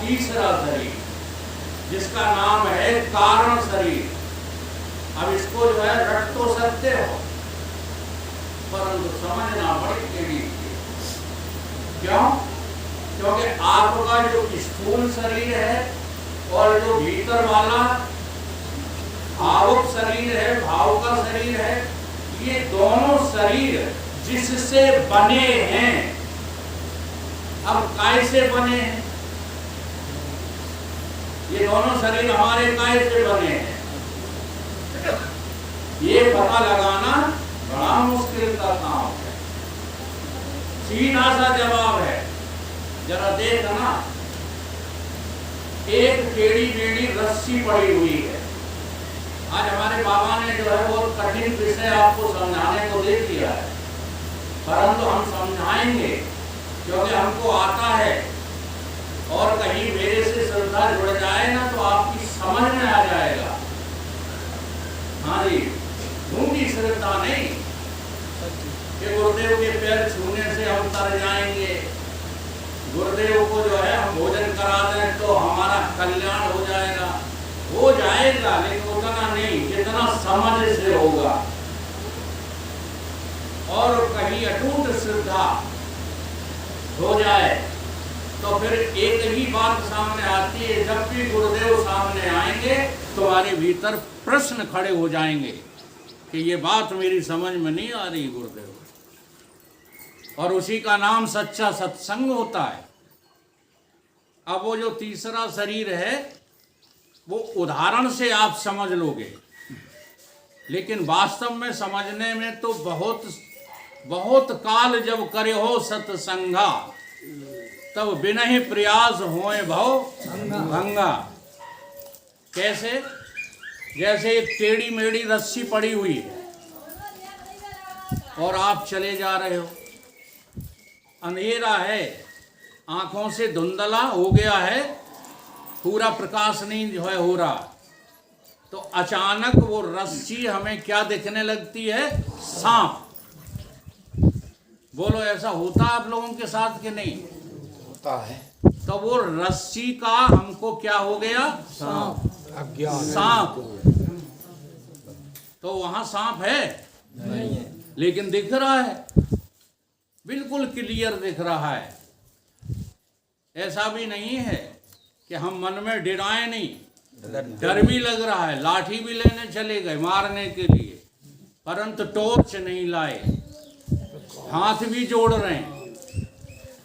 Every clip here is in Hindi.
तीसरा शरीर जिसका नाम है कारण शरीर। अब इसको जो है रट तो सकते हो, परंतु समझना बड़ी टेढ़ी है। क्यों? क्योंकि आपका जो स्थूल शरीर है और जो भीतर वाला भावुक शरीर है, भाव का शरीर है, ये दोनों शरीर जिससे बने हैं। अब कैसे बने हैं? ये दोनों शरीर हमारे कैसे बने हैं, ये पता लगाना बड़ा मुश्किल का काम है। सीधा सा जवाब है, जरा देखना, एक टेढ़ी मेढ़ी रस्सी पड़ी हुई है। आज हमारे बाबा ने जो है वो कठिन विषय आपको समझाने को दे दिया है, परंतु हम समझाएंगे क्योंकि हमको आता है। और कहीं मेरे से श्रद्धा जुड़ जाए ना तो आपकी समझ में आ जाएगा। हाँ जी, ढूंढी श्रद्धा नहीं कि गुरुदेव के पैर छूने से हम तर जाएंगे, गुरुदेव को जो है हम भोजन करा दें तो हमारा कल्याण हो जाएगा। हो जाएगा, लेकिन उतना नहीं जितना समझ से होगा। और कहीं अटूट श्रद्धा हो जाए तो फिर एक ही बात सामने आती है, जब भी गुरुदेव सामने आएंगे तुम्हारे भीतर प्रश्न खड़े हो जाएंगे कि ये बात मेरी समझ में नहीं आ रही गुरुदेव। और उसी का नाम सच्चा सत्संग होता है। अब वो जो तीसरा शरीर है वो उदाहरण से आप समझ लोगे, लेकिन वास्तव में समझने में तो बहुत काल जब करे हो सत्संगा, तब बिना ही प्रयास होए भव भंगा। कैसे? जैसे एक टेढ़ी मेढ़ी रस्सी पड़ी हुई है और आप चले जा रहे हो, अंधेरा है, आंखों से धुंधला हो गया है, पूरा प्रकाश नहीं जो है हो रहा, तो अचानक वो रस्सी हमें क्या दिखने लगती है? सांप। बोलो ऐसा होता आप लोगों के साथ कि नहीं होता है? तो वो रस्सी का हमको क्या हो गया? सांप। अज्ञान। सांप। तो वहां सांप है? नहीं है, लेकिन दिख रहा है, बिल्कुल क्लियर दिख रहा है। ऐसा भी नहीं है कि हम मन में डराए नहीं, डर भी लग रहा है, लाठी भी लेने चले गए मारने के लिए, परंतु टॉर्च नहीं लाए, हाथ भी जोड़ रहे हैं।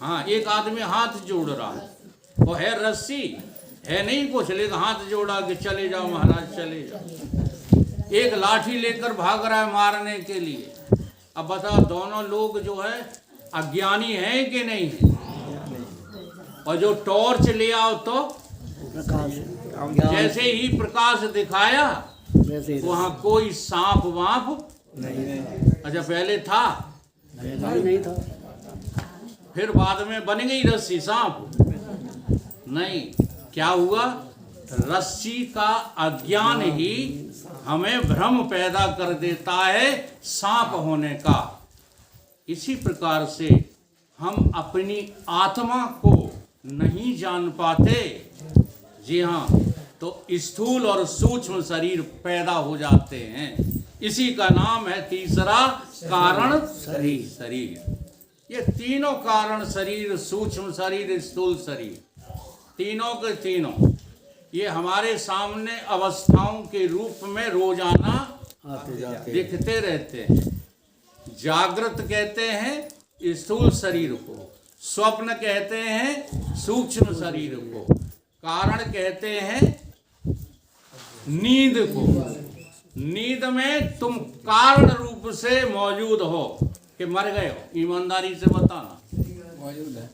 हाँ, एक आदमी हाथ जोड़ रहा है, वो है रस्सी है नहीं कुछ, लेकिन हाथ जोड़ा कि चले जाओ महाराज चले जाओ। एक लाठी लेकर भाग रहा है मारने के लिए। अब बताओ दोनों लोग जो है अज्ञानी हैं कि नहीं है? और जो टॉर्च ले आओ तो जैसे ही प्रकाश दिखाया वहां कोई सांप वाप नहीं। अच्छा पहले था? नहीं था। फिर बाद में बन गई रस्सी सांप? नहीं। क्या हुआ? रस्सी का अज्ञान ही हमें भ्रम पैदा कर देता है सांप होने का। इसी प्रकार से हम अपनी आत्मा को नहीं जान पाते। जी हाँ, तो स्थूल और सूक्ष्म शरीर पैदा हो जाते हैं। इसी का नाम है तीसरा कारण शरीर। ये तीनों कारण शरीर, सूक्ष्म शरीर, स्थूल शरीर, तीनों के तीनों ये हमारे सामने अवस्थाओं के रूप में रोजाना दिखते रहते हैं। जागृत कहते हैं स्थूल शरीर को, स्वप्न कहते हैं सूक्ष्म शरीर को, कारण कहते हैं नींद को। नींद में तुम कारण रूप से मौजूद हो कि मर गए हो? ईमानदारी से बताना। मौजूद है।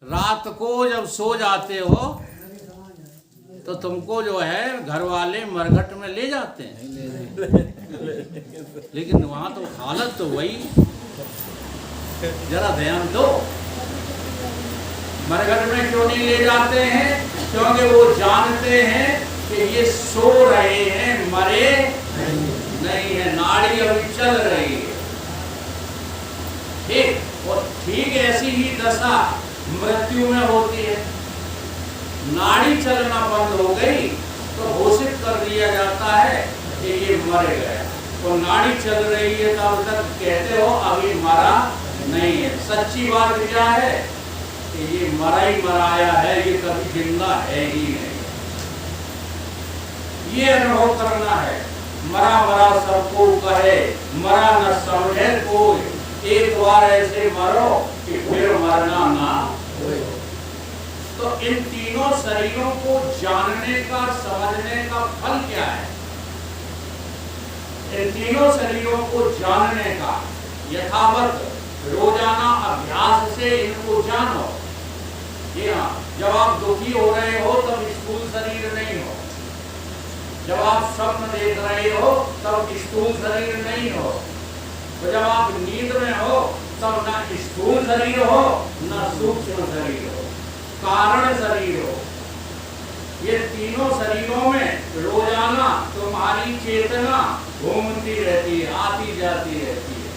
रात को जब सो जाते हो तो तुमको जो है घर वाले मरघट में ले जाते हैं, लेकिन वहां तो हालत तो वही। जरा ध्यान दो, मरघट में क्यों नहीं ले जाते हैं? क्योंकि वो जानते हैं कि ये सो रहे हैं, मरे नहीं है, नाड़ी अभी चल रही है। ठीक, और ठीक ऐसी ही दशा मृत्यु में होती है। नाड़ी चलना बंद हो गई तो घोषित कर दिया जाता है कि ये मर गया। तो नाड़ी चल रही है तब तक कहते हो अभी मरा नहीं है। सच्ची बात क्या है कि ये मरा ही मराया है, ये कभी जिंदा है ही नहीं। ये अनुभव करना है। मरा मरा सबको कहे, मरा न समझे कोई। एक बार ऐसे मरो कि फिर मरना ना हो। तो इन तीनों शरीरों को जानने का, समझने का फल क्या है? इन तीनों शरीरों को जानने का यथावत रोजाना अभ्यास से इनको जानो। जी हाँ, जब आप दुखी हो रहे हो तब स्थूल शरीर नहीं हो, जब आप स्वप्न देख रहे हो तब स्थूल शरीर नहीं हो, तो जब आप नींद में हो तब ना स्थूल शरीर हो ना सूक्ष्म शरीर हो, कारण शरीर हो। ये तीनों शरीरों में रोजाना तुम्हारी चेतना घूमती रहती है, आती जाती रहती है।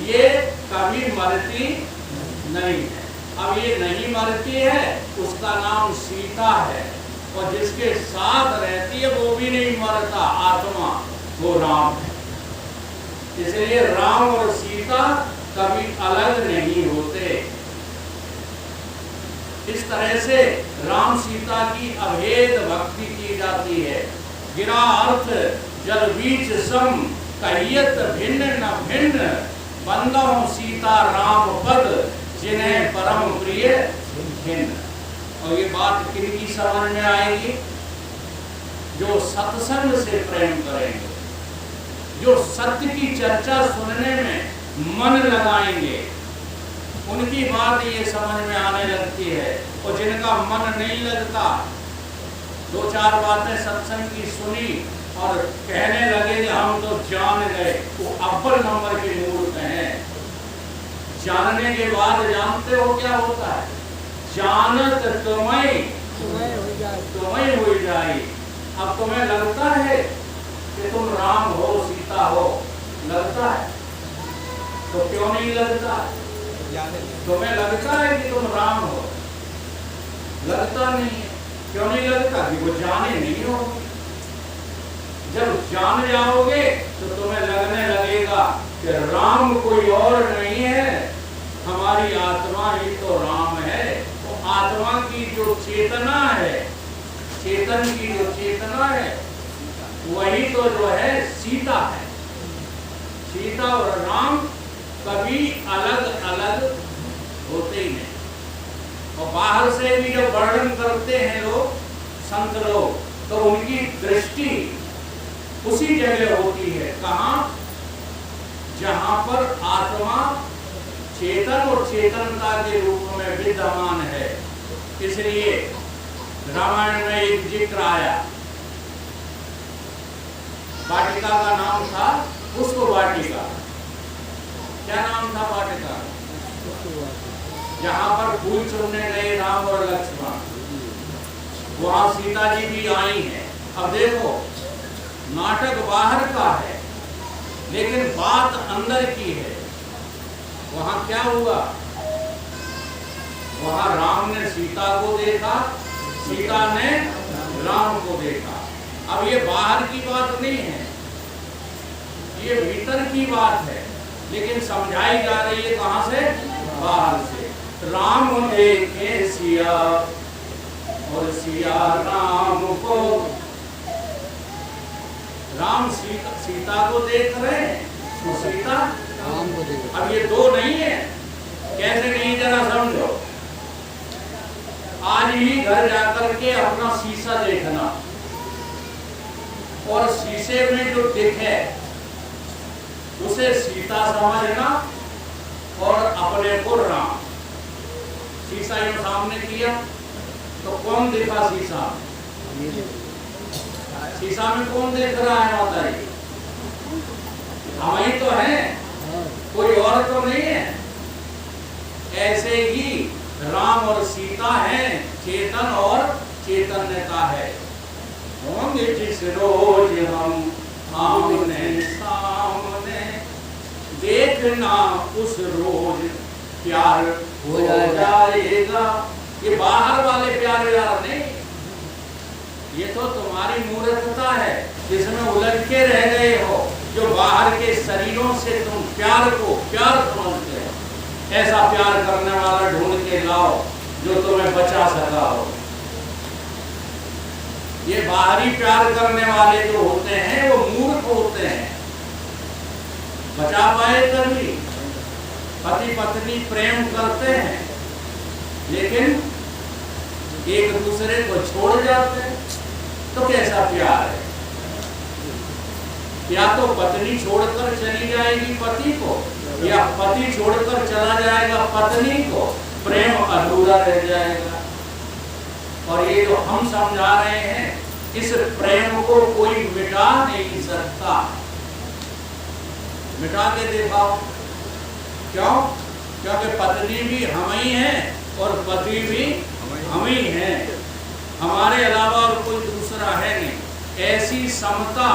ये कभी मरती नहीं है। अब ये नहीं मरती है, उसका नाम सीता है, और जिसके साथ रहती है वो भी नहीं मरता, आत्मा, वो राम है। इसलिए राम और सीता कभी अलग नहीं होते। इस तरह से राम सीता की अभेद भक्ति की जाती है। गिरा अर्थ जल बीच सम, कहियत भिन्न न भिन्न, बंदों सीता राम पद, जिन्हें परम प्रिय भिन्न। और ये बात किनकी समझ में आएगी? जो सत्संग से प्रेम करेंगे, जो सत्य की चर्चा सुनने में मन लगाएंगे, उनकी बात ये समझ में आने लगती है। और जिनका मन नहीं लगता, दो चार बातें सत्संग की सुनी और कहने लगे कि हम तो जान गए, वो अव्वल नंबर के मूर्ख हैं। जानने के बाद जानते हो क्या होता है? जानत तुम्हें हो जाए। अब तुम्हें लगता है कि तुम राम हो, सीता हो, लगता है? तो क्यों नहीं लगता? तुम्हें लगता है कि तुम राम हो, लगता नहीं है। क्यों नहीं लगता? कि वो जाने नहीं हो। जब जान जाओगे तो तुम्हें लगने लगेगा कि राम कोई और नहीं है, हमारी आत्मा ही तो राम है। तो आत्मा की जो चेतना है, चेतन की जो चेतना है, वही तो जो है सीता है। सीता और राम कभी अलग अलग होते ही नहीं। और बाहर से भी जब वर्णन करते हैं लोग, संत लोग, तो उनकी दृष्टि उसी जगह होती है। कहाँ? जहां पर आत्मा चेतन और चेतनता के रूप में विद्यमान है। इसलिए रामायण में एक जिक्र आया, वाटिका का नाम था पुष्प वाटिका। क्या नाम था वाटिका? जहां पर फूल चुनने गए राम और लक्ष्मण, वहां सीता जी भी आई हैं। अब देखो, नाटक बाहर का है लेकिन बात अंदर की है। वहां क्या हुआ? वहां राम ने सीता को देखा, सीता ने राम को देखा। अब ये बाहर की बात नहीं है, ये भीतर की बात है, लेकिन समझाई जा रही है कहां से? बाहर से। राम देखे सिया और सिया राम को। राम सीता को देख रहे हैं, तो सीता राम को देख। अब ये दो नहीं है, कैसे नहीं जरा समझो। आज ही घर जाकर के अपना शीशा देखना और शीशे में जो दिखे उसे सीता समझना और अपने को राम। शीशा यूं सामने किया तो कौन दिखा शीशा? शीशा में कौन देख रहा है माता जी? हम ही तो हैं, कोई और तो नहीं है। ऐसे ही राम और सीता हैं, चेतन और चैतन्यता है। होंगे जिस रोज हम आमने सामने, देखना उस रोज प्यार हो जाएगा। ये बाहर वाले प्यार व्यार नहीं, ये तो तुम्हारी मूर्खता है जिसमें उलझ के रह गए हो, जो बाहर के शरीरों से तुम प्यार को प्यार समझते हो। ऐसा प्यार करने वाला ढूंढ के लाओ जो तुम्हें बचा सका हो। ये बाहरी प्यार करने वाले जो होते हैं वो मूर्ख होते हैं, बचा पाए तभी। पति पत्नी प्रेम करते हैं लेकिन एक दूसरे को छोड़ जाते हैं, तो कैसा प्यार है? या तो पत्नी छोड़कर चली जाएगी पति को, या पति छोड़कर चला जाएगा पत्नी को, प्रेम अधूरा रह जाएगा। और ये जो हम समझा रहे हैं, इस प्रेम को कोई मिटा नहीं सकता। मिटा के दिखाओ। क्यों? क्योंकि पत्नी भी हम ही है और पति भी हम ही है, हमारे अलावा और कोई दूसरा है नहीं। ऐसी समता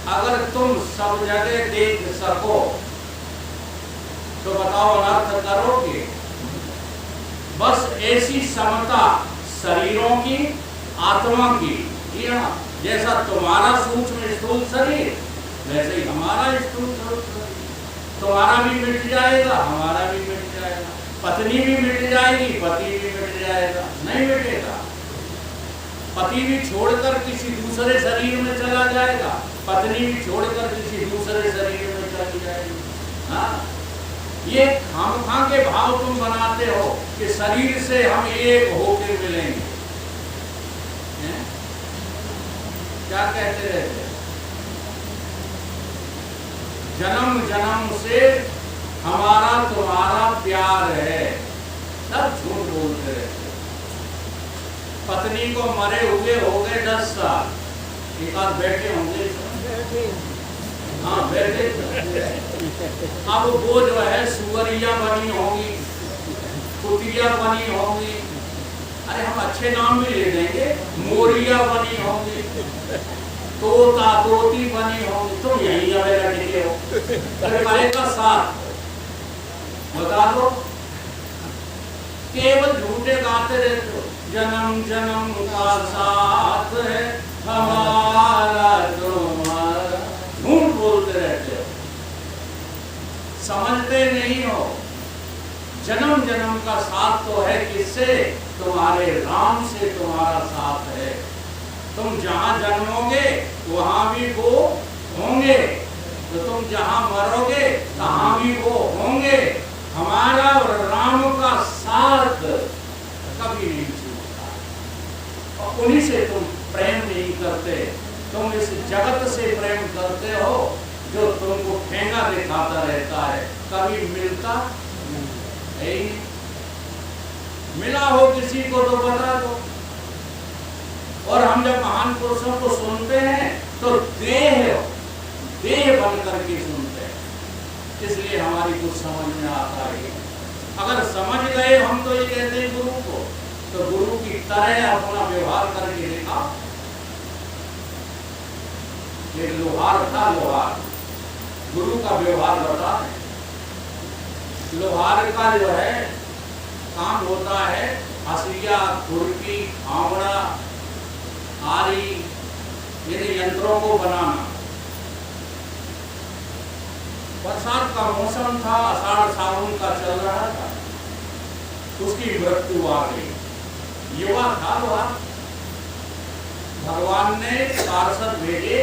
अगर तुम सब जगह देख सको तो बताओ अनर्थ करोगे? बस ऐसी समता शरीरों की, आत्मा की, जैसा तुम्हारा सूक्ष्म स्थूल शरीर वैसे ही हमारा स्थूल शरीर। तुम्हारा भी मिट जाएगा, हमारा भी मिट जाएगा, पत्नी भी मिट जाएगी, पति भी मिट जाएगा। नहीं मिटेगा। पति भी छोड़कर किसी दूसरे शरीर में चला जाएगा, पत्नी भी छोड़कर किसी दूसरे शरीर में चली जाएगी। हाँ, ये खामखा के भाव तुम बनाते हो कि शरीर से हम एक होके मिलेंगे। क्या कहते रहते? जन्म जन्म से हमारा तुम्हारा प्यार है, सब झूठ बोलते रहते। पत्नी को मरे हुए हो गए 10 साल, एक आध बैठे होंगे। हाँ बैठे। अब वो जो है सुअरिया बनी होंगी, कुतिया बनी होंगी, अरे हम अच्छे नाम भी ले देंगे, मोरिया बनी होंगी, तोता तोती बनी होंगी। तुम यही अवेला टिके हो, फिर का साथ बता दो। केवल झूठे गाते रहते हो। जन्म जन्म का साथ है हमारा तुम्हारा, झूठ बोलते रहते हो, समझते नहीं हो। जन्म जन्म का साथ तो है किससे? तुम्हारे राम से तुम्हारा साथ है। तुम जहां जन्मोगे वहां भी वो होंगे, तो तुम जहां मरोगे तहां भी वो होंगे। हमारा और राम का साथ कभी नहीं छूटता, और उन्हीं से तुम प्रेम नहीं करते। तुम इस जगत से प्रेम करते हो जो तुमको ठेंगा दिखाता रहता है, कभी मिलता नहीं। मिला हो किसी को तो बता दो। और हम जब महान पुरुषों को सुनते हैं तो देह बन करके सुनते हैं, इसलिए हमारी कुछ समझ में आता है। अगर समझ गए हम तो ये कहते हैं गुरु को, तो गुरु की तरह अपना व्यवहार करके देखा। एक लोहार था, लोहार गुरु का व्यवहार बता है। लोहार का जो है काम होता है हसिया, खुरपी, आंवड़ा, आरी, ये यंत्रों को बनाना। बरसात का मौसम था, आषाढ़ सावन का चल रहा था, उसकी मृत्यु आ गई। युवा था वह। भगवान ने पार्षद भेजे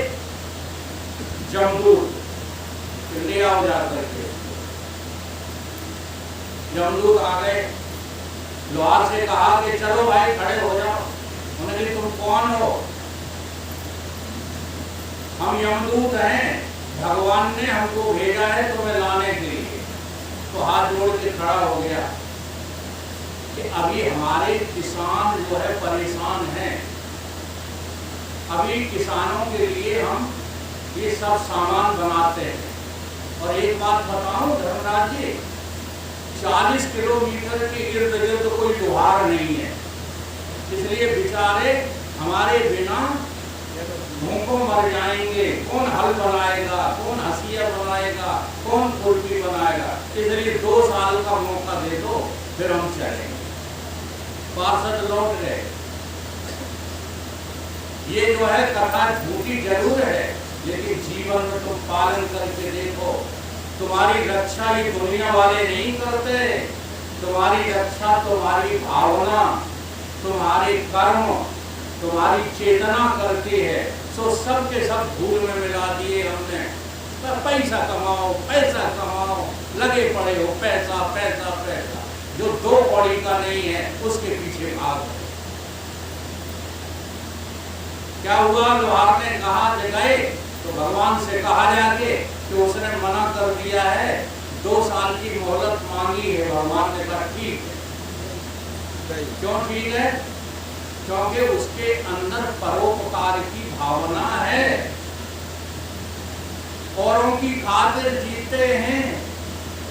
जमदूत, ले आओ जा करके। जमदूत आ गए, लोहार से कहा कि चलो भाई खड़े हो जाओ। उन्होंने कहा तुम कौन हो? हम यमदूत हैं, भगवान ने हमको भेजा है तुम्हें लाने के लिए। तो हाथ जोड़ के खड़ा हो गया कि अभी हमारे किसान जो है परेशान हैं, अभी किसानों के लिए हम ये सब सामान बनाते हैं। और एक बात बताऊं धर्मराज जी, 40 किलोमीटर के इर्द गिर्द कोई लोहार नहीं है, इसलिए बेचारे हमारे बिना भूखों मर जाएंगे। कौन हल बनाएगा, कौन हसिया बनाएगा, कौन खुरपी बनाएगा? इसलिए 2 साल का मौका दे दो, फिर हम चलेंगे। पार्षद लौट गए। ये जो है कथा झूठी जरूर है, लेकिन जीवन में तुम पालन करके देखो। तुम्हारी रक्षा ये दुनिया वाले नहीं करते, तुम्हारी रक्षा तुम्हारी भावना, तुम्हारे कर्म, तुम्हारी चेतना करती है। सो सब के सब धूल में मिला दिए हमने। तो पैसा कमाओ, पैसा कमाओ, लगे पड़े हो, पैसा पैसा पैसा, जो 2 कौड़ी का नहीं है उसके पीछे भाग रहे। क्या हुआ? लोहार ने कहा गए तो भगवान से कहा जाके कि उसने मना कर दिया है, 2 साल की मोहलत मांगी है। भगवान ने कहा ठीक है। क्यों ठीक है? क्योंकि उसके अंदर परोपकार की भावना है, औरों की खातिर जीते हैं,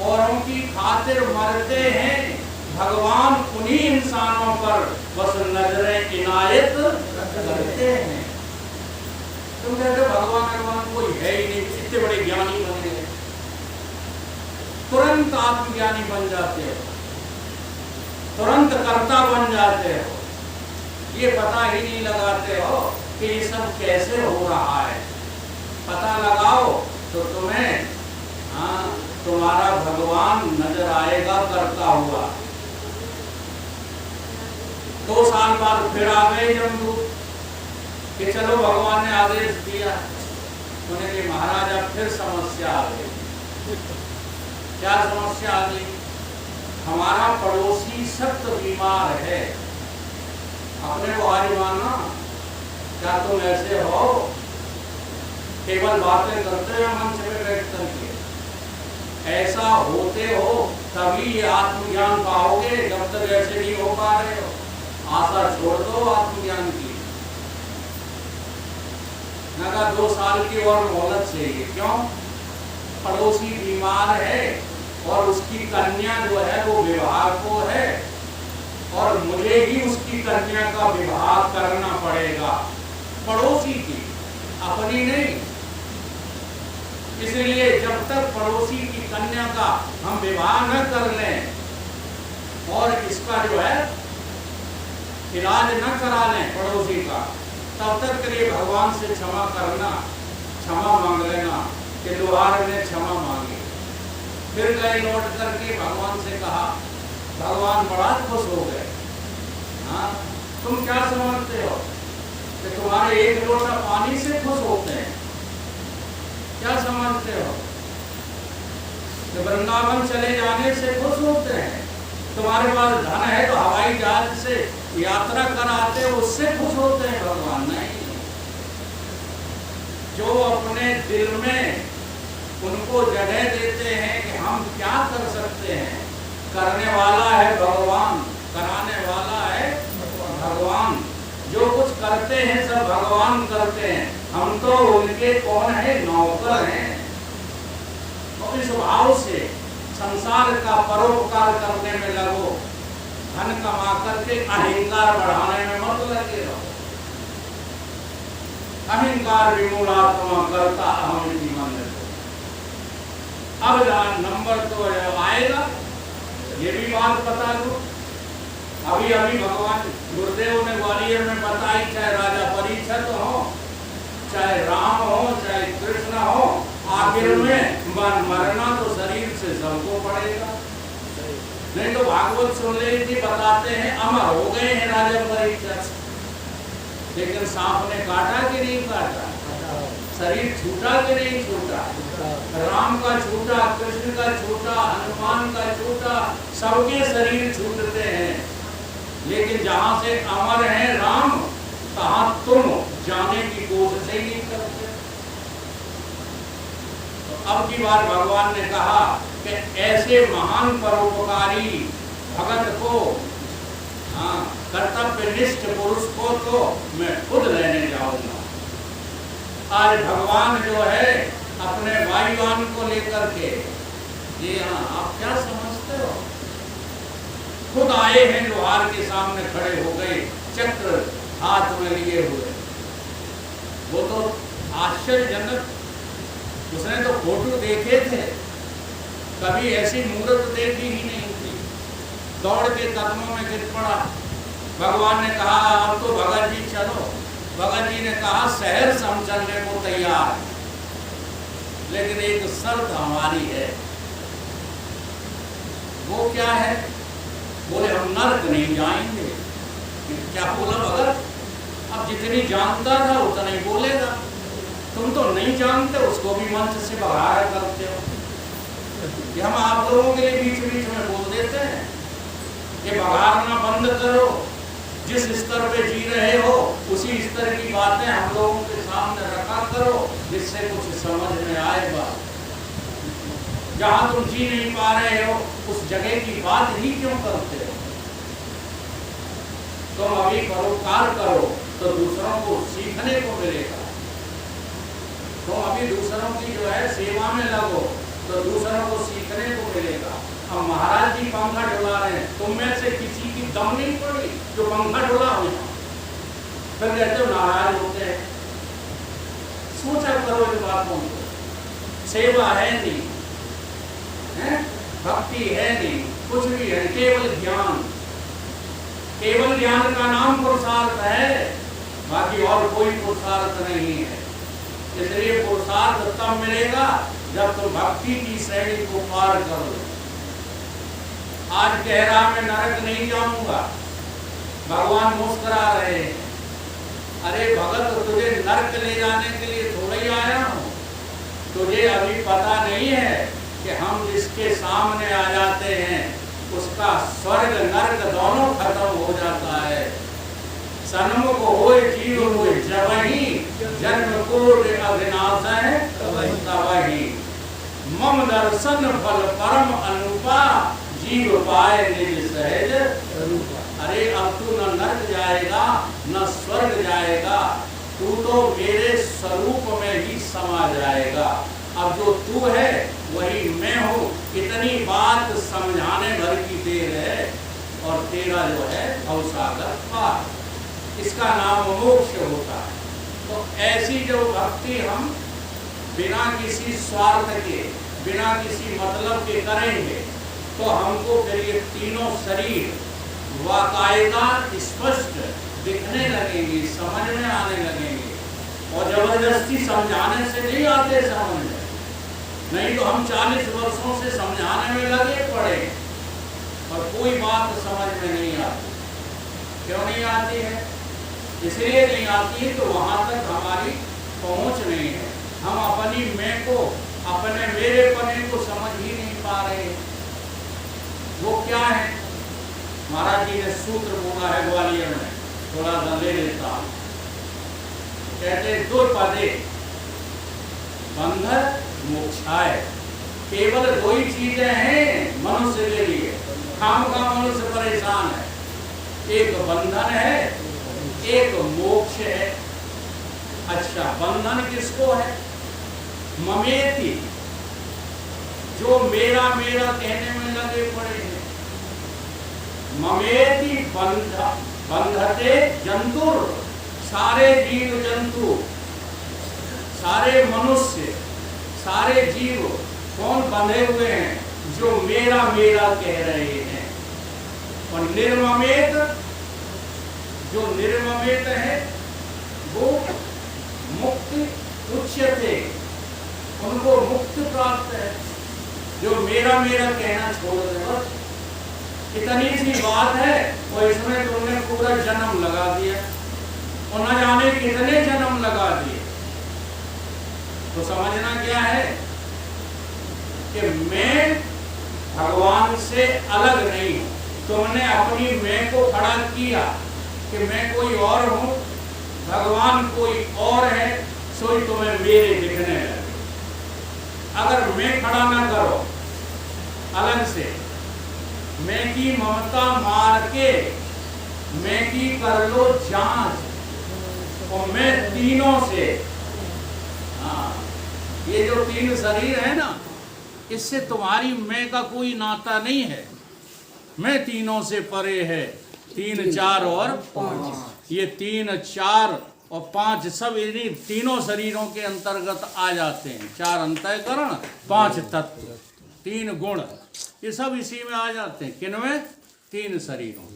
औरों की खातिर मरते हैं। भगवान उन्हीं इंसानों पर बस नजरें इनायत करते हैं। तुम कहते भगवान कोई है ही नहीं, इतने बड़े ज्ञानी बन गए, तुरंत आत्मज्ञानी बन जाते हो, तुरंत कर्ता बन जाते हो, ये पता ही नहीं लगाते हो कि ये सब कैसे हो रहा है। पता लगाओ तो तुम्हें तुम्हारा भगवान नजर आएगा करता हुआ। 2 साल बाद फिर आ गए जमदूत कि चलो भगवान ने आदेश दिया। उन्हें कि महाराज अब फिर समस्या आ गई। क्या समस्या आ गई? हमारा पड़ोसी सख्त बीमार है। अपने को आज मानना, क्या तुम ऐसे हो केवल बातें करते हो मंच पे बैठ करके? ऐसा होते हो तभी ये आत्मज्ञान पाओगे, जब तक ऐसे नहीं हो पा रहे हो। आशा छोड़ दो आत्मज्ञान की। नगा 2 साल की और मोहलत चाहिए। क्यों? पड़ोसी बीमार है और उसकी कन्या जो है वो विवाह को है, और मुझे ही उसकी कन्या का विवाह करना पड़ेगा, पड़ोसी की, अपनी नहीं। इसलिए जब तक पड़ोसी की कन्या का हम विवाह न कर लें और इसका जो है इलाज न करा लें पड़ोसी का, तब तक के लिए भगवान से क्षमा करना, क्षमा मांग लेना कि लोहार ने क्षमा मांगी। फिर गए लौट करके भगवान से कहा। भगवान बड़ा खुश हो गए। हाँ, तुम क्या समझते हो कि तुम्हारे 1 लोटा पानी से खुश होते हैं? क्या समझते हो कि वृंदावन चले जाने से खुश होते हैं? तुम्हारे पास धन है तो हवाई जहाज से यात्रा कराते हो, उससे खुश होते हैं? भगवान नहीं। जो अपने दिल में उनको जगह देते हैं कि हम क्या कर सकते हैं, करने वाला है भगवान, कराने वाला है भगवान। जो कुछ करते हैं सब भगवान करते हैं, हम तो उनके कौन है? नौकर हैं। तो इस भाव से संसार का परोपकार करने में लगो, धन कमा करके अहंकार बढ़ाने में मत लगे रहो। अहंकार विमूढ़ात्मा करता अहम इति मन्यते। अब नंबर तो आएगा, ये भी बात बता दो। अभी अभी भगवान गुरुदेव ने ग्वालियर में बताई, चाहे राजा परीक्षित हो, चाहे राम हो, चाहे कृष्ण हो, आखिर में मरना तो शरीर से सबको पड़ेगा। नहीं तो भागवत सुन लीजिए, बताते हैं अमर हो गए हैं राजा परीक्षित, लेकिन सांप ने काटा कि नहीं काटा? शरीर छूटा कि नहीं छूटा? राम का छूटा, कृष्ण का छूटा, हनुमान का छूटा, सबके शरीर छूटते हैं। लेकिन जहां से अमर है राम, कहां तुम जाने की कोशिश ही नहीं करते। तो अब की बार भगवान ने कहा कि ऐसे महान परोपकारी भगत को, कर्तव्यनिष्ठ पुरुष को तो मैं खुद लेने जाऊंगा। आज भगवान जो है अपने वायुयान को लेकर के, ये आप क्या समझते हो? खुद आए हैं, लोहार के सामने खड़े हो गए, चक्र हाथ में लिए हुए। वो तो आश्चर्यजनक, उसने तो फोटो देखे थे, कभी ऐसी मूर्त देखी ही नहीं थी। दौड़ के कदमों में गिर पड़ा, भगवान ने कहा अब तो भगत जी चलो। भगत जी ने कहा शहर से हम चलने को तैयार है, लेकिन एक शर्त हमारी है। वो क्या है? बोले हम नरक नहीं जाएंगे। क्या बोला भगत? अब जितनी जानता था उतना ही बोलेगा। तुम तो नहीं जानते, उसको भी मंच से भगाया करते हो। ये हम आप लोगों के लिए बीच बीच में बोल देते हैं। ये भगाना बंद करो। जिस स्तर पे जी रहे हो उसी स्तर की बातें हम लोगों के सामने रखा करो, जिससे कुछ समझ में आएगा। जहां तुम जी नहीं पा रहे हो उस जगह की बात ही क्यों करते हो? तुम अभी परोपकार करो तो दूसरों को सीखने को मिलेगा। तुम अभी दूसरों की जो है सेवा में लगो तो दूसरों को सीखने को मिलेगा। अब महाराज जी पंखा डुला रहे हैं, तुम में से किसी की दम नहीं पड़ी जो पंखा डुला हो, फिर कहते हो नाराज होते हैं। सोचा करो इन बातों को। सेवा है नहीं है, भक्ति है नहीं, कुछ भी है, केवल ज्ञान। केवल ज्ञान का नाम पुरुषार्थ है, बाकी और कोई पुरुषार्थ नहीं है। इसलिए पुरुषार्थ तब मिलेगा जब तुम भक्ति की श्रेणी को पार करो। आज कह रहा मैं नरक नहीं जाऊंगा, भगवान मुस्कुरा रहे हैं। अरे भगत, तुझे नरक ले जाने के लिए थोड़ा ही आया हूं। तुझे अभी पता नहीं है कि हम जिसके सामने आ जाते हैं उसका स्वर्ग नरक दोनों खत्म हो जाता है। सन्मुख होए जीव हुए जबहि, जन्म कोटि अविनाश है तबहि। मम दर्शन फल परम अनुपा, जीव पाए निज सहज रूपा। अरे अब तू न नरक जाएगा न स्वर्ग जाएगा, तू तो मेरे स्वरूप में ही समा जाएगा। अब जो तू है वही मैं हूँ। इतनी बात समझाने भर की देर है और तेरा जो है भवसागर पार। इसका नाम मोक्ष होता है। तो ऐसी जो भक्ति हम बिना किसी स्वार्थ के, बिना किसी मतलब के करेंगे तो हमको फिर ये तीनों शरीर वाकायदा स्पष्ट दिखने लगेंगे, समझ में आने लगेंगे। और जबरदस्ती समझाने से नहीं आते समझ में। नहीं तो हम 40 वर्षों से समझाने में लगे पड़े और कोई बात समझ में नहीं आती। क्यों नहीं आती है? इसलिए नहीं आती है तो वहां तक हमारी पहुंच नहीं है। हम अपनी मैं को, अपने मेरे पने को समझ ही नहीं पा रहे। वो क्या है? महाराज जी ने सूत्र बोला है ग्वालियर में, थोड़ा सा ले लेता हूं। कहते दो पदे बंध मोक्षाय। केवल दो ही चीजें हैं मनुष्य के लिए। काम का मनुष्य परेशान है। एक बंधन है, एक मोक्ष है। अच्छा, बंधन किसको है? ममेति, जो मेरा मेरा कहने में लगे पड़े हैं। ममेति बंधते जंतुर, सारे जीव जंतु, सारे मनुष्य, सारे जीव कौन बंधे हुए हैं? जो मेरा मेरा कह रहे हैं। और निर्ममेत, जो निर्ममेत है वो मुक्ति उच्यते, उनको मुक्ति प्राप्त है। जो मेरा मेरा कहना छोड़ दे, बस इतनी सी बात है और इसमें तुमने पूरा जन्म लगा दिया और न जाने कितने जन्म लगा दिए। तो समझना क्या है कि मैं भगवान से अलग नहीं हूं। तुमने अपनी मैं को खड़ा किया कि मैं कोई और हूं, भगवान कोई और है, सोई तुम्हें मेरे दिखने लगे। अगर मैं खड़ा ना करो अलग से, मैं की ममता मार के मैं की कर लो जांच, और मैं तीनों से, हाँ, ये जो तीन शरीर है ना, इससे तुम्हारी मैं का कोई नाता नहीं है। मैं तीनों से परे है। 3 4 और 5, ये 3 4 और 5 सब इन्हीं तीनों शरीरों के अंतर्गत आ जाते हैं। 4 अंतःकरण, 5 तत्व, 3 गुण, ये सब इसी में आ जाते हैं। किनमें? 3 शरीरों।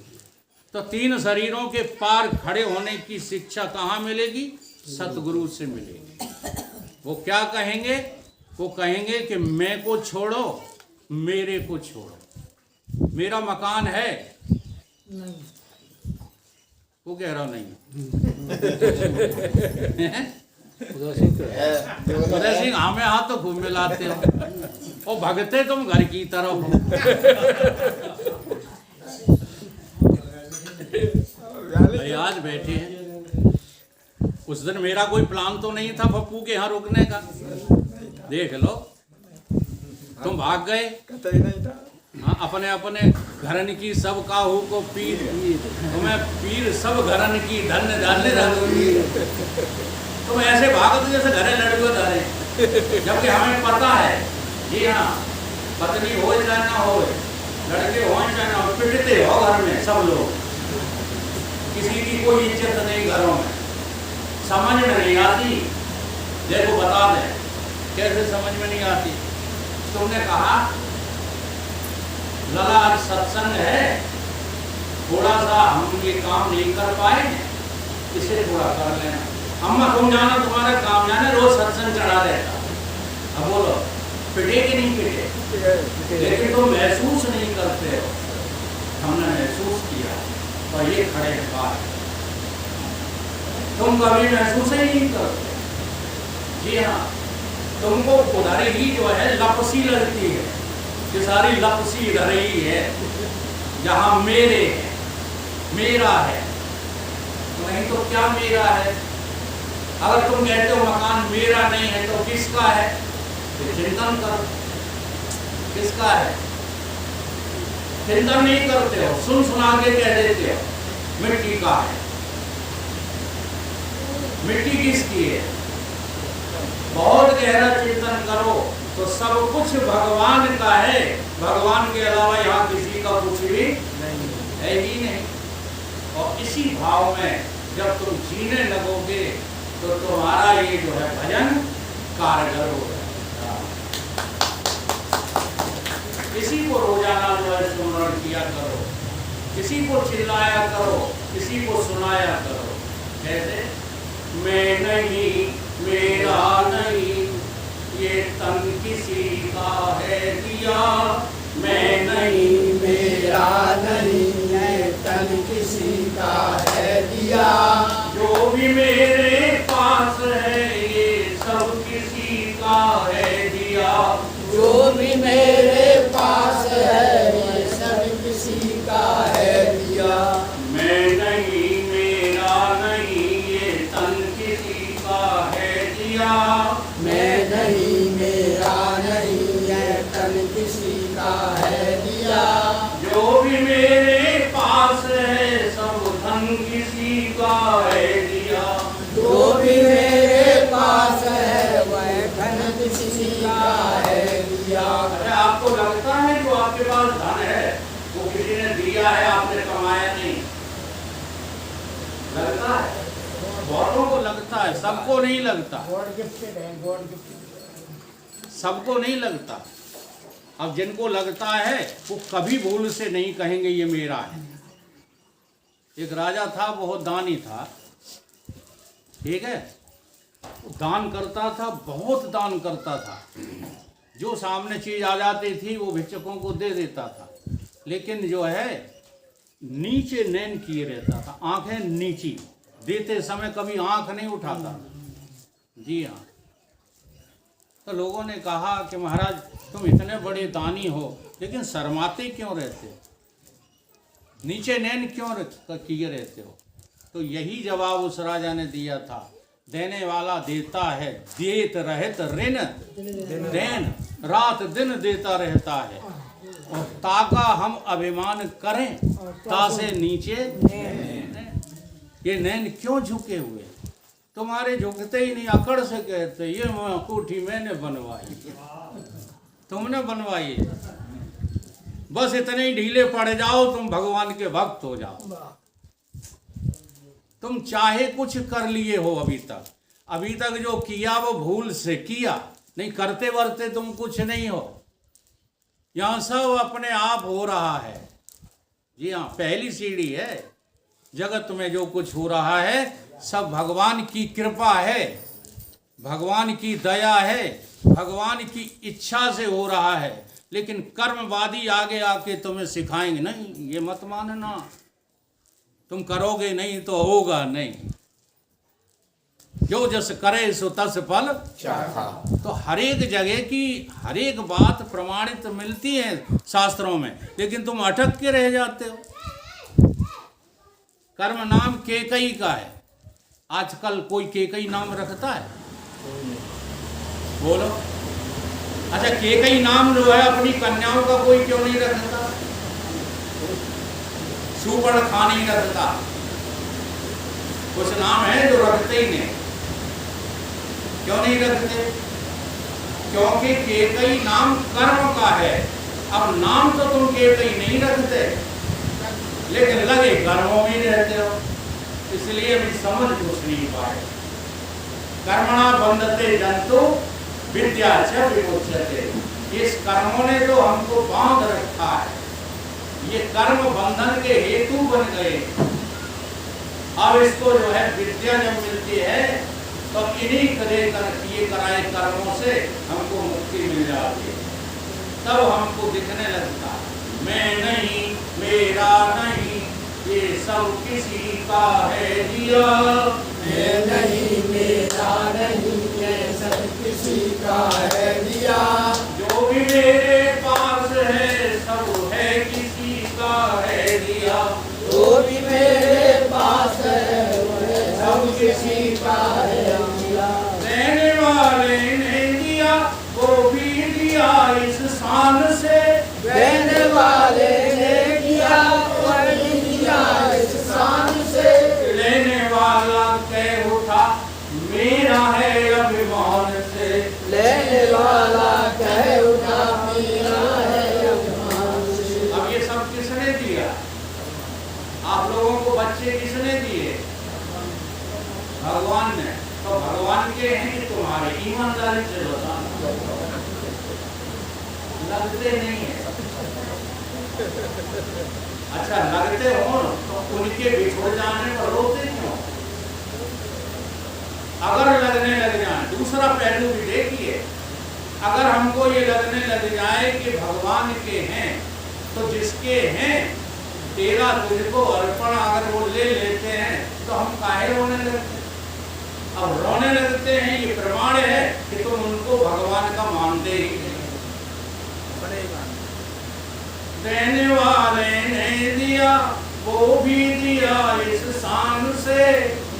तो तीन शरीरों के पार खड़े होने की शिक्षा कहाँ मिलेगी? सतगुरु से मिलेगी। वो क्या कहेंगे? वो कहेंगे कि मैं को छोड़ो, मेरे को छोड़ो। मेरा मकान है? नहीं। वो कह रहा नहीं। उदय सिंह हमें हाथ तो खूब मिलाते हो और भगते तुम घर की तरफ हो। भाई आज बैठे हैं, उस दिन मेरा कोई प्लान तो नहीं था पप्पू के यहाँ रुकने का। देख लो, तुम भाग गए। हाँ, अपने अपने घरन की सब काहू को पीर, तुम्हें पीर सब घरन की धन्य धन्य रघुवीर। तुम ऐसे भागो जैसे घरे लड़के धरे, जबकि हमें पता है, जी हाँ, पत्नी हो चाहे ना हो, लड़के हो चाहे ना हो, पिटते हो घर में सब लोग। किसी की कोई इज्जत नहीं घरों में, समझ में नहीं आती। देखो बता दें कैसे समझ में नहीं आती। तुमने कहा लला आज सत्संग है, थोड़ा सा हम ये काम नहीं कर पाए, इसे थोड़ा कर लेना। अम्मा तुम जानो, तुम्हारा काम जाने, रोज सत्संग चढ़ा देता। अब बोलो पिटे कि नहीं पिटे? लेकिन तुम महसूस नहीं करते हो, हमने महसूस किया। और ये खड़े हैं बाहर, तुम कभी महसूस ही नहीं करते। जी हाँ, तुमको उधर ही जो है लपसी लगती है, ये सारी लपसी इधर ही है जहाँ मेरे है, मेरा है। नहीं तो क्या मेरा है? अगर तुम कहते हो मकान मेरा नहीं है तो किसका है? तो चिंतन करो, किसका है? चिंतन नहीं करते हो, सुन सुना के कह देते हो मिट्टी का है। मिट्टी किसकी है? बहुत गहरा चिंतन करो तो सब कुछ भगवान का है। भगवान के अलावा यहाँ किसी का कुछ भी है ही नहीं। और इसी भाव में जब तुम जीने लगोगे तो तुम्हारा ये जो है भजन कारगर हो जाएगा। किसी को रोजाना जो है स्मरण किया करो, किसी को चिल्लाया करो, किसी को सुनाया करो। कैसे? मैं नहीं, मेरा नहीं, ये तन किसी का है दिया। मैं नहीं, मेरा नहीं, ये तन किसी का है दिया। जो भी मेरे पास है ये सब किसी का है दिया। जो भी मेरे पास है ये सब किसी का है दिया। मैं नहीं, मेरा नहीं, ये तन किसी का है दिया। मैं नहीं, मेरा नहीं, ये तन किसी का है दिया। जो भी मेरे पास है सब धन किसी का है दिया। जो भी मेरे पास है वह धन किसी का है दिया। अरे आपको लगता है जो आपके पास धन है वो किसी ने दिया है, आपने कमाया नहीं? लगता है? बहुतों को लगता है, सबको नहीं लगता। गॉड गिफ्टेड है, गॉड गिफ्टेड। सबको नहीं लगता। अब जिनको लगता है वो कभी भूल से नहीं कहेंगे ये मेरा है। एक राजा था, बहुत दानी था, ठीक है, दान करता था, बहुत दान करता था। जो सामने चीज आ जाती थी वो भिक्षुकों को दे देता था, लेकिन जो है नीचे नैन किए रहता था, आंखें नीची, देते समय कभी आंख नहीं उठाता। जी हाँ। तो लोगों ने कहा कि महाराज तुम इतने बड़े दानी हो लेकिन शर्माते क्यों रहते हो, नीचे नैन क्यों किए रहते हो? तो यही जवाब उस राजा ने दिया था, देने वाला देता है, देत रहत ऋण देन, रात दिन देता रहता है। और ताका हम अभिमान करें तासे नीचे नैन। ये नैन क्यों झुके हुए? तुम्हारे झुकते ही नहीं, अकड़ से कहते ये कोठी मैंने बनवाई, तुमने बनवाई है। बस इतने ही ढीले पड़ जाओ, तुम भगवान के भक्त हो जाओ। तुम चाहे कुछ कर लिए हो अभी तक जो किया वो भूल से किया, नहीं करते वरते तुम कुछ नहीं हो। यहाँ सब अपने आप हो रहा है। जी हाँ, पहली सीढ़ी है, जगत में जो कुछ हो रहा है सब भगवान की कृपा है, भगवान की दया है, भगवान की इच्छा से हो रहा है। लेकिन कर्मवादी आगे आके तुम्हें सिखाएंगे नहीं, ये मत मानना, तुम करोगे नहीं तो होगा नहीं, जो जस करे सो तस फल चाहा। तो हर एक जगह की हर एक बात प्रमाणित मिलती है शास्त्रों में, लेकिन तुम अटक के रह जाते हो। कर्म नाम केकई का है। आजकल कोई केकई नाम रखता है? बोलो। अच्छा, केकई नाम जो है अपनी कन्याओं का कोई क्यों नहीं रखता? सुपर्णखा नहीं रखता। कुछ नाम है जो रखते ही नहीं। क्यों नहीं रखते? क्योंकि केकई नाम कर्म का है। अब नाम तो तुम केकई नहीं रखते, लेकिन लगे कर्मों में रहते हो, इसलिए भी समझ कुछ नहीं पाए। कर्मणा बंधते जंतु विद्या च विमुच्यते। इस कर्मों ने तो हमको बांध रखा है, ये कर्म बंधन के हेतु बन गए। अब इसको जो है विद्या जब मिलती है तो इन्हीं किए कराए कर्मों से हमको मुक्ति मिल जाती है। तब हमको दिखने लगता मैं नहीं, मेरा नहीं, ये सब किसी का है दिया। मैं नहीं, मेरा नहीं, ये सब किसी का है दिया। जो भी मेरे पास है सब है किसी का है दिया। जो भी मेरे पास है वह सब किसी का है दिया। देने वाले ने दिया वो भी दिया इस शान से। देने वाले ने दिया वह भी दिया इस शान से। लेने वाला कह उठा मेरा है अभिमान से। लेने वाला कह उठा मेरा है अभिमान से। अब ये सब किसने दिया? आप लोगों को बच्चे किसने दिए? भगवान ने। तो भगवान के हैं कि तुम्हारे? ईमानदारी से बताना। लगते नहीं है। अच्छा, लगते हो तो उनके बिछुड़ जाने पर रोते क्यों? अगर लगने लग जाए, दूसरा पहलू भी देखिए, अगर हमको ये लगने लग जाए कि भगवान के हैं तो जिसके हैं तेरा तुझको अर्पण अगर वो ले लेते हैं तो हम काहे रोने लगते? अब रोने लगते हैं, ये प्रमाण है कि तुम उनको भगवान का मानते ही नहीं। देने वाले ने दिया वो भी दिया इस शान से।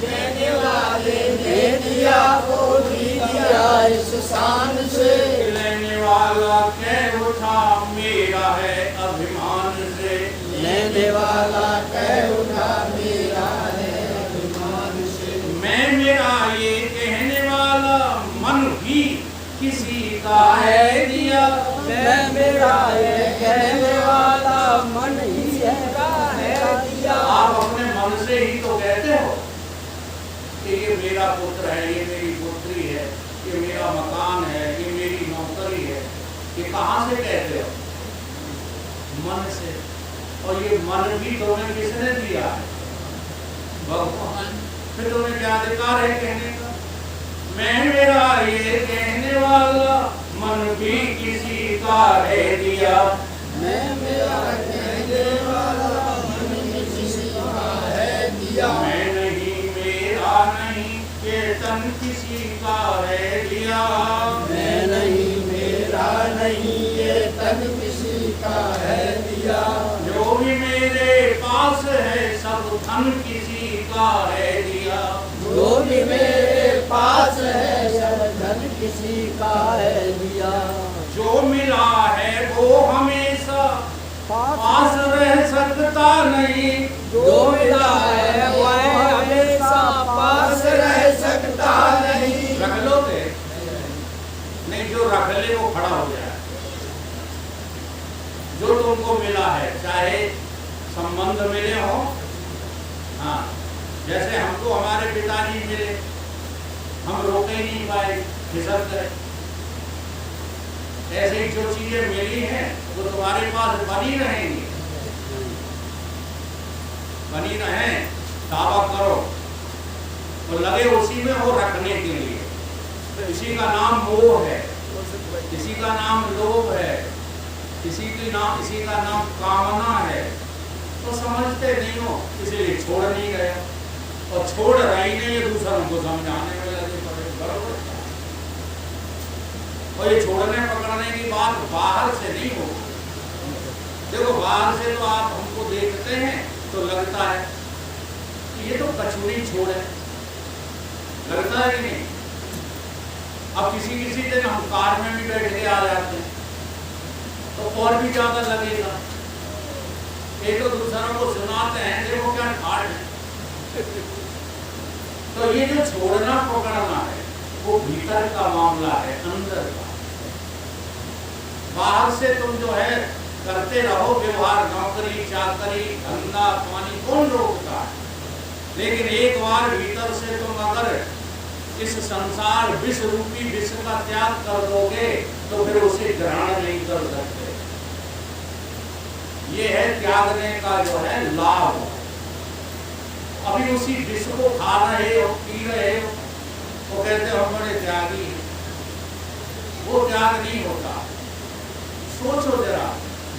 देने वाले ने दिया वो भी दिया इस शान से। लेने वाला कह उठा मेरा है अभिमान से। लेने वाला कह उठा मेरा है अभिमान से। मैं मेरा ये कहने वाला मन भी किसी का है दिया। मैं मेरा ये कहने वाला मन ही है दिया। आप अपने मन से ही तो कहते हो कि ये मेरा पुत्र है, ये मेरी पुत्री है, ये मेरा मकान है, ये मेरी नौकरी है। ये कहाँ से कहते हो? मन से। और ये मन भी तुम्हें किसने दिया है? भगवान। फिर तुम्हें क्या अधिकार है कहने का? मैं मेरा ये कहने वाला मन भी किसी का है दिया। मैं मेरा कहने वाला मन भी किसी का है दिया। मैं नहीं, मेरा नहीं, ये तन किसी का है दिया। मैं नहीं, मेरा नहीं, ये तन किसी का है दिया। जो भी मेरे पास है सब धन किसी का है दिया। जो भी मेरे पास है सब धन किसी का है दिया। जो मिला है वो हमेशा पास रह सकता नहीं। जो मिला है वह हमेशा पास रह सकता नहीं। रख लोगे? नहीं, जो रख ले वो खड़ा हो जाए। जो तुमको मिला है, चाहे संबंध मिले हो, हाँ, जैसे हमको हमारे पिताजी मिले, हम रोक ही नहीं पाए, खिसक गए। ऐसे ही जो चीजें मिली हैं वो तुम्हारे पास बनी रहेंगी, बनी रहें दावा करो तो लगे उसी में वो रखने के लिए। किसी का नाम मोह है, किसी का नाम लोभ है, किसी का नाम कामना है, तो समझते नहीं हो, इसीलिए छोड़ नहीं गए और छोड़ रही नहीं है, दूसरों को समझाने में लगे पड़े। बरोबर। और ये छोड़ने पकड़ने की बात बाहर से नहीं हो। देखो बाहर से तो आप हमको देखते हैं तो लगता है कि ये तो कचूरी छोड़ है, लगता है कि नहीं। अब किसी दिन हम कार में भी बैठ के आ जाते हैं तो और भी ज्यादा लगेगा। एक तो दूसरों को सुनाते हैं देखो क्या ठाट है। तो ये जो छोड़ना पकड़ना है वो भीतर का मामला है, अंदर का। बाहर से तुम जो है करते रहो व्यवहार, नौकरी चाकरी धंधा पानी, कौन रोकता है। लेकिन एक बार भीतर से तुम अगर इस संसार विष रूपी विष का त्याग कर दोगे तो फिर उसे ग्रहण नहीं कर सकते। ये है त्यागने का जो है लाभ। अभी उसी विष को खा रहे हो, पी रहे हो, तो कहते हो हम बड़े त्यागी, वो त्याग नहीं होता। सोचो जरा,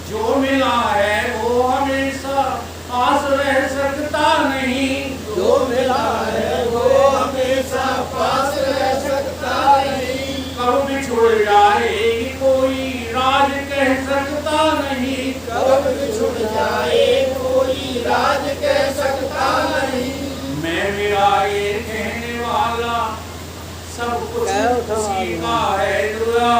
जो मिला है वो हमेशा पास रह सकता नहीं, जो मिला है वो हमेशा पास रह सकता नहीं। कब बिछुड़ जाएगी कोई राज कह सकता नहीं, कब बिछुड़ जाए कोई राज कह सकता नहीं। मैं मेरा ये कहने वाला सब कुछ उसी का है दुआ,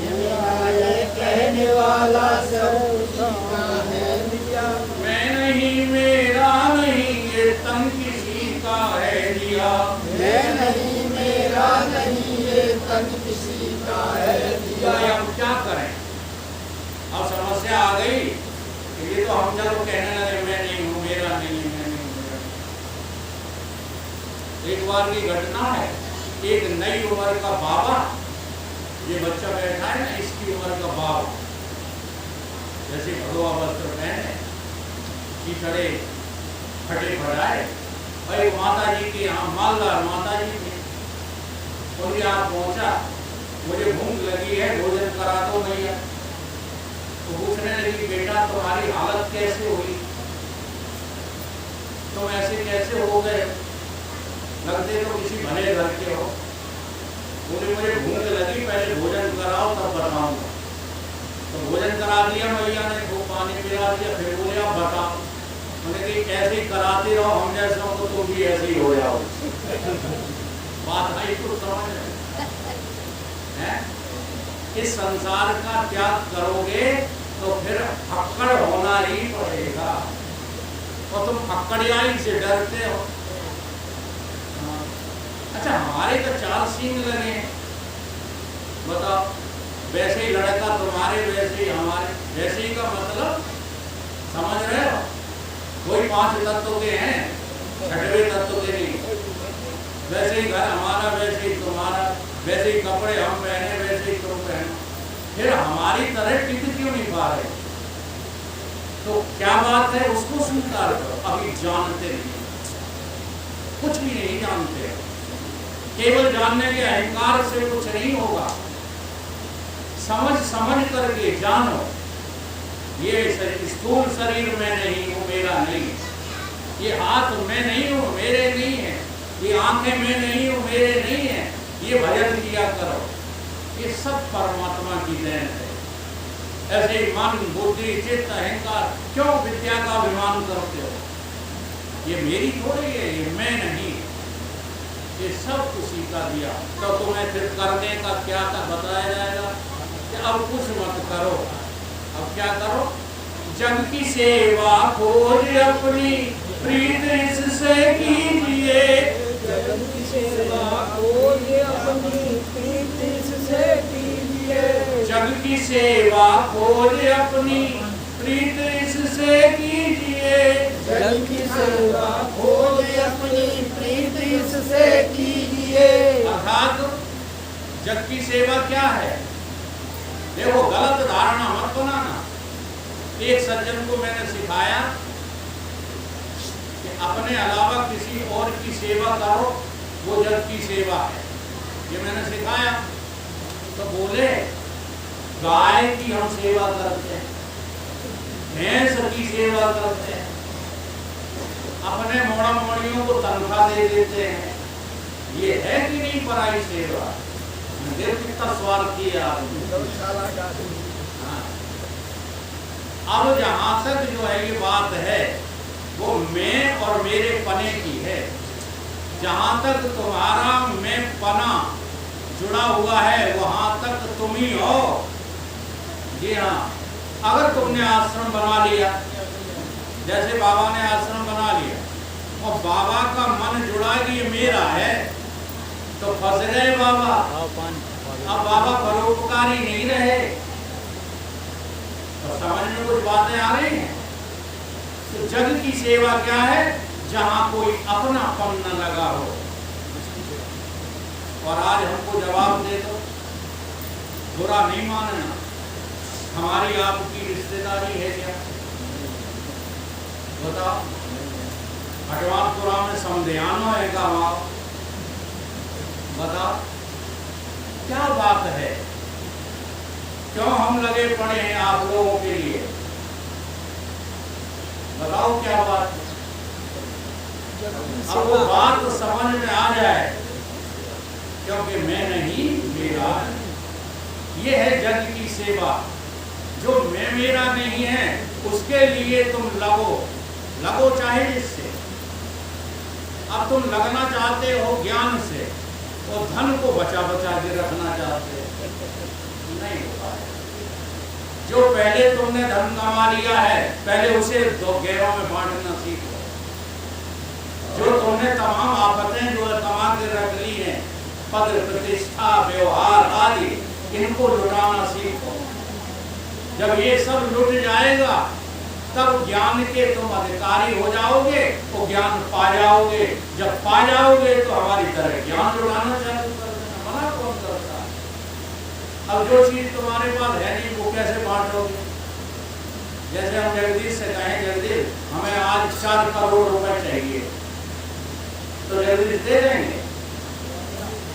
मेरा ये कहने वाला सब उसी का है दिया। मैं नहीं मेरा नहीं ये तन किसी का है दिया। मैं नहीं मेरा नहीं ये तन किसी का है दिया। अब क्या करें, अब समस्या आ गई। ये तो हम जब कहने लगे मैं नहीं हूँ, मेरा नहीं है, मैं नहीं हूँ, मेरा। एक बार की घटना है, एक नई उम्र का बाबा, ये बच्चा बैठा है ना, इसकी उम्र का बाबा, जैसे भगवा वस्त्र पहने, चढ़े फटे फटाए, भाई माता जी के यहाँ मालदार माता जी थे, उनके यहाँ पहुंचा, मुझे भूख लगी है, भोजन करा दो भैया। तो पूछने लगी बेटा तुम्हारी हालत कैसे हुई, तुम ऐसे कैसे हो गए, लगते तो किसी भले घर के हो। बोले मुझे भूख लगी, पहले भोजन कराओ तब बताऊंगा। तो भोजन करा दिया भैया ने, वो पानी पिला दिया, फिर बोले आप बताओ। उन्हें कि ऐसे ही कराते रहो, हम जैसा हो तो तुम भी ऐसे ही हो जाओ। बात आई तो समझ है। इस संसार का त्याग करोगे तो फिर फक्कड़ होना ही पड़ेगा, और तुम फक्कड़ियाई से डरते हो। अच्छा हमारे तो 4 सींग लगे हैं, बताओ, वैसे ही लड़का तुम्हारे वैसे ही हमारे, वैसे ही का मतलब समझ रहे हो। कोई 5 तत्व के हैं, 6वें तत्व के नहीं। वैसे ही घर हमारा, वैसे ही तुम्हारा, वैसे ही कपड़े हम पहने, वैसे ही तुम पहनो। फिर हमारी तरह टिक क्यों नहीं पा रहे? तो क्या बात है, उसको स्वीकार करो। अभी जानते नहीं, कुछ भी नहीं जानते। केवल जानने के अहंकार से कुछ नहीं होगा। समझ करके जानो, ये स्थूल शरीर में नहीं हूँ, मेरा नहीं है। ये हाथ में नहीं हूँ, मेरे नहीं है। ये आंखें में नहीं हूँ, मेरे नहीं है। ये भजन किया करो, ये सब परमात्मा की देन है। ऐसे मन बुद्धि चित्त अहंकार क्यों विद्या का अभिमान करते हो? ये मेरी थोड़ी है, ये मैं नहीं, ये सब उसी का दिया। तो तुम्हें फिर करने का क्या था बताया जाएगा कि अब कुछ मत करो, अब क्या करो? जग की सेवा खोज अपनी प्रीत इससे कीजिए, जग की सेवा खोज अपनी प्रीत इससे कीजिए। जग की सेवा खोज अपनी प्रीत इससे कीजिए, जग की सेवा खोज अपनी प्रीत इससे कीजिए। अर्थात जग की सेवा क्या है? देखो गलत धारणा मत बनाना। एक सज्जन को मैंने सिखाया कि अपने अलावा किसी और की सेवा करो, वो जग की सेवा है। ये मैंने सिखाया। तो बोले गाय की हम सेवा करते हैं, भैंस की सेवा करते हैं, अपने मोड़ा मोड़ियों को तनख्वाह दे देते हैं, ये है कि नहीं पराई सेवा? देव कितना स्वार्थी है आदमी। हाँ। अब जहां तक जो है ये बात है वो मैं और मेरे पने की है। जहां तक तुम्हारा मैं पना जुड़ा हुआ है वहां तक तुम ही हो। जी हाँ, अगर तुमने आश्रम बना लिया, जैसे बाबा ने आश्रम बना लिया और बाबा का मन जुड़ा कि ये मेरा है, तो फंस गए बाबा। अब बाबा परोपकारी नहीं रहे। तो समझ में कुछ बातें आ रही हैं? तो जग की सेवा क्या है? जहां कोई अपनापन न लगा हो। और आज हमको जवाब दे दो, बुरा नहीं मानना, हमारी आपकी रिश्तेदारी है क्या? बताओ। हटवानपुरा में समध्यानो है का वहां, बताओ क्या बात है? क्यों हम लगे पड़े हैं आप लोगों के लिए? बताओ क्या बात है? अब वो बात समझ में आ जाए, क्योंकि मैं नहीं मेरा। ये है जग की सेवा। जो मैं मेरा नहीं है उसके लिए तुम लगो चाहे जिससे। अब तुम लगना चाहते हो ज्ञान से और धन को बचा बचा के रखना चाहते हो, नहीं हो पाएगा। जो पहले तुमने धन कमा लिया है पहले उसे दो गैरों में बांटना सीखो। जो तुमने तमाम आफतें जो कमा के रख ली हैं, पद प्रतिष्ठा व्यवहार आदि, इनको लुटाना सीखो। जब ये सब लुट जाएगा तब ज्ञान के तुम अधिकारी हो जाओगे, तो ज्ञान पा जाओगे। जब पा जाओगे तो हमारी तरह ज्ञान लुटाना चालू कर देना, मना कौन करता है? अब जो चीज तुम्हारे पास है नहीं वो कैसे बांटोगे? जैसे हम जगदीश से कहें, जगदीश हमें आज 4 करोड़ रुपए चाहिए, तो जगदीश दे देंगे?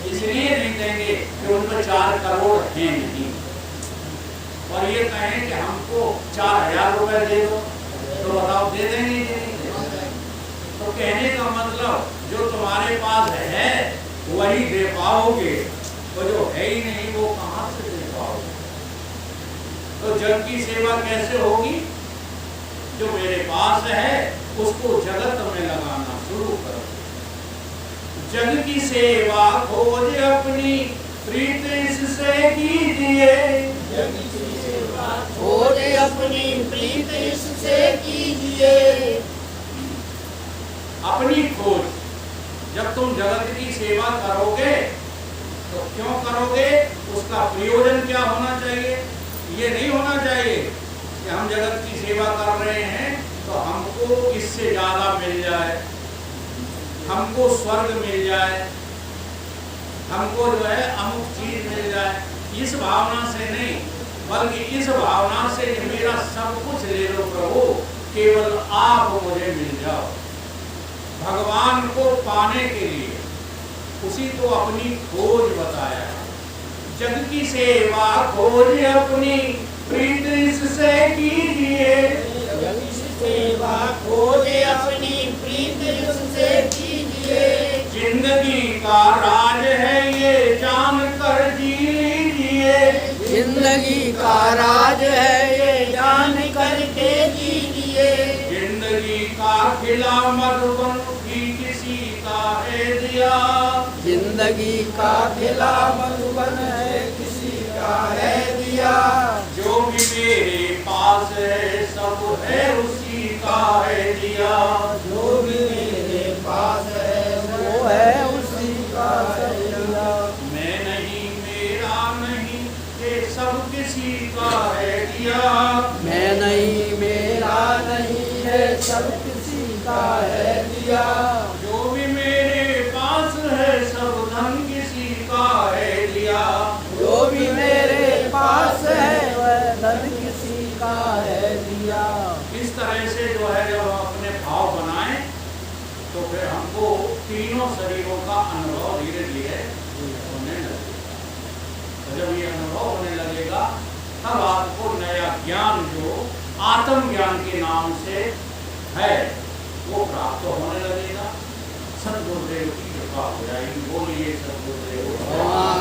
इसलिए नहीं देंगे कि उनमें 4 करोड़ हैं नहीं। और ये कहें कि हमको 4000 रुपए दे दो, तो बताओ दे देंगे? तो कहने का मतलब जो तुम्हारे पास है वही दे पाओगे, और जो है ही नहीं वो कहां से दे पाओगे? तो जग की सेवा कैसे होगी? जो मेरे पास है उसको जगत में लगाना शुरू करो। जग की सेवा खोज अपनी प्रीत इससे कीजिए। खोज अपनी प्रीत इससे कीजिए। अपनी खोज, जब तुम जगत की सेवा करोगे तो क्यों करोगे? उसका प्रयोजन क्या होना चाहिए? ये नहीं होना चाहिए कि हम जगत की सेवा कर रहे हैं तो हमको इससे ज्यादा मिल जाए, हमको स्वर्ग मिल जाए, हमको जो है अमुक चीज मिल जाए। इस भावना से नहीं, बल्कि इस भावना से कि मेरा सब कुछ ले लो प्रभु, केवल आप मुझे मिल जाओ। भगवान को पाने के लिए उसी को अपनी खोज बताया। जग की सेवा खोज अपनी प्रीत इससे कीजिए। जग की सेवा खोज अपनी प्रीत इससे कीजिए। जिंदगी का राज है ये जान कर जी लीजिए। जिंदगी का राज है ये जान करके जीजिए। जिंदगी का खिला मधुबन भी किसी का है दिया। जिंदगी का खिला मधुबन है किसी का है दिया। जो भी मेरे पास है सब है उसी का है दिया। जो भी मेरे पास है वो है उसी का है दिया। मैं नहीं मेरा नहीं ये सब किसी का है दिया। मैं नहीं मेरा नहीं है सब किसी का है दिया। जो भी मेरे पास है सब धन किसी का है दिया। जो भी मेरे पास है वह धन किसी का है दिया। इस तरह से जो है जब हम अपने भाव बनाएं देवों का अनुभव धीरे धीरे होने लगेगा। तो जब ये अनुभव होने लगेगा तब आपको नया ज्ञान जो आत्मज्ञान के नाम से है वो प्राप्त होने लगेगा। सद्गुरुदेव की कृपा हो जाएगी। बोलिए सद्गुरुदेव।